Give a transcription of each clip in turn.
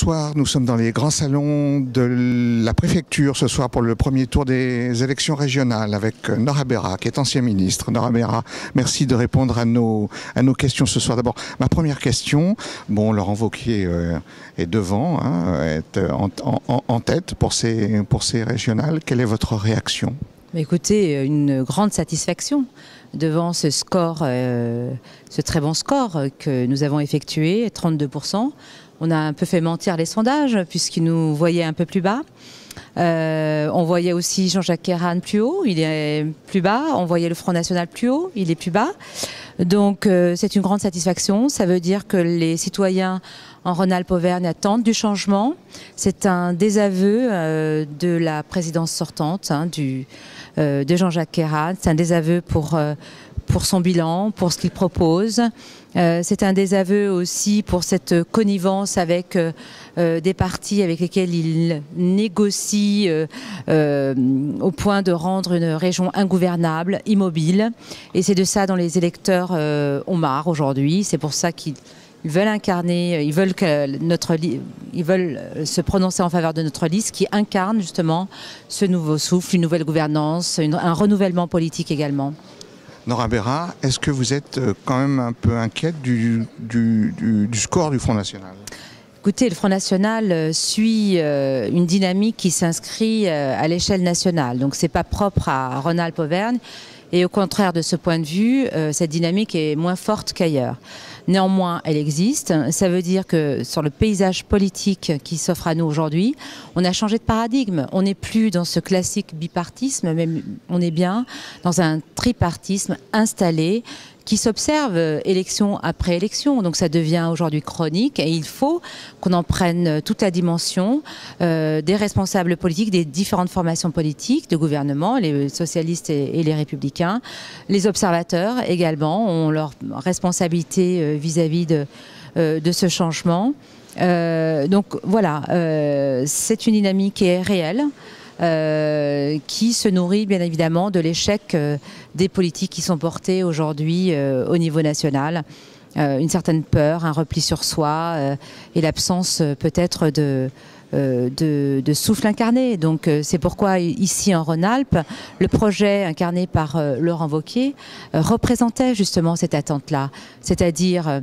Bonsoir, nous sommes dans les grands salons de la préfecture ce soir pour le premier tour des élections régionales avec Nora Berra, qui est ancien ministre. Nora Berra, merci de répondre à nos questions ce soir. D'abord, ma première question, bon, Laurent Wauquiez est devant, est en tête pour ces régionales. Quelle est votre réaction ? Écoutez, une grande satisfaction devant ce score, ce très bon score que nous avons effectué, 32%. On a un peu fait mentir les sondages puisqu'ils nous voyaient un peu plus bas. On voyait aussi Jean-Jacques Ayrault plus haut, il est plus bas. On voyait le Front National plus haut, il est plus bas. Donc c'est une grande satisfaction. Ça veut dire que les citoyens en Rhône-Alpes-Auvergne attendent du changement. C'est un désaveu de la présidence sortante de Jean-Jacques Ayrault. C'est un désaveu pour son bilan, pour ce qu'il propose. C'est un désaveu aussi pour cette connivence avec des partis avec lesquels il négocie au point de rendre une région ingouvernable, immobile. Et c'est de ça dont les électeurs ont marre aujourd'hui. C'est pour ça qu'ils veulent incarner, ils veulent se prononcer en faveur de notre liste qui incarne justement ce nouveau souffle, une nouvelle gouvernance, un renouvellement politique également. Nora Berra, est-ce que vous êtes quand même un peu inquiète du score du Front National ? Écoutez, le Front National suit une dynamique qui s'inscrit à l'échelle nationale. Donc c'est pas propre à Rhône-Alpes-Auvergne. Et au contraire de ce point de vue, cette dynamique est moins forte qu'ailleurs. Néanmoins, elle existe. Ça veut dire que sur le paysage politique qui s'offre à nous aujourd'hui, on a changé de paradigme. On n'est plus dans ce classique bipartisme, mais on est bien dans un tripartisme installé qui s'observe élection après élection. Donc ça devient aujourd'hui chronique et il faut qu'on en prenne toute la dimension des responsables politiques, des différentes formations politiques, de gouvernement, les socialistes et les républicains. Les observateurs également ont leur responsabilité vis-à-vis de ce changement. Donc voilà, c'est une dynamique qui est réelle. Qui se nourrit bien évidemment de l'échec des politiques qui sont portées aujourd'hui au niveau national. Une certaine peur, un repli sur soi et l'absence peut-être de souffle incarné. Donc c'est pourquoi ici en Rhône-Alpes, le projet incarné par Laurent Wauquiez représentait justement cette attente-là, c'est-à-dire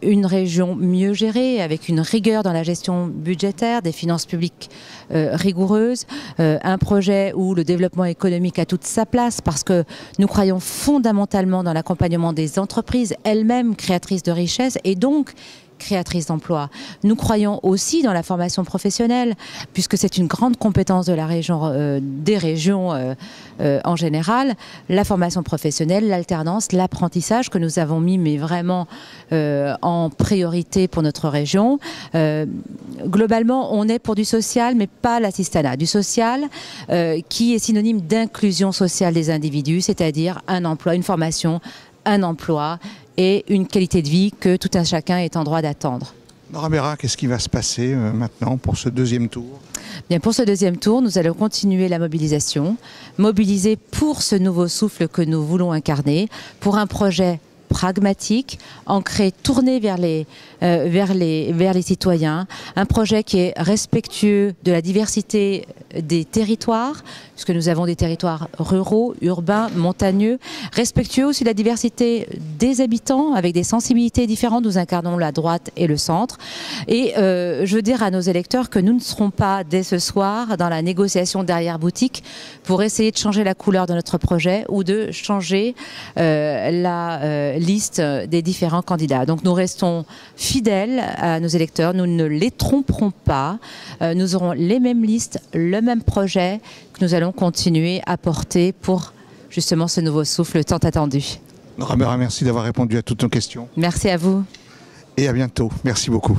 une région mieux gérée, avec une rigueur dans la gestion budgétaire, des finances publiques rigoureuses, un projet où le développement économique a toute sa place parce que nous croyons fondamentalement dans l'accompagnement des entreprises elles-mêmes créatrices de richesses et donc créatrice d'emplois. Nous croyons aussi dans la formation professionnelle, puisque c'est une grande compétence de la région, des régions en général. La formation professionnelle, l'alternance, l'apprentissage que nous avons mis, mais vraiment en priorité pour notre région. Globalement, on est pour du social, mais pas l'assistanat. Du social qui est synonyme d'inclusion sociale des individus, c'est-à-dire un emploi, une formation, un emploi et une qualité de vie que tout un chacun est en droit d'attendre. Nora Berra, qu'est-ce qui va se passer maintenant pour ce deuxième tour ? Bien, pour ce deuxième tour, nous allons continuer la mobilisation, mobiliser pour ce nouveau souffle que nous voulons incarner, pour un projet pragmatique, ancré, tourné vers les citoyens, un projet qui est respectueux de la diversité des territoires, puisque nous avons des territoires ruraux, urbains, montagneux, respectueux aussi de la diversité des habitants, avec des sensibilités différentes. Nous incarnons la droite et le centre. Et je veux dire à nos électeurs que nous ne serons pas dès ce soir dans la négociation derrière boutique pour essayer de changer la couleur de notre projet ou de changer la liste des différents candidats. Donc nous restons fidèles à nos électeurs, nous ne les tromperons pas, nous aurons les mêmes listes, le même projet que nous allons continuer à porter pour justement ce nouveau souffle tant attendu. Nora Berra, merci d'avoir répondu à toutes nos questions. Merci à vous. Et à bientôt. Merci beaucoup.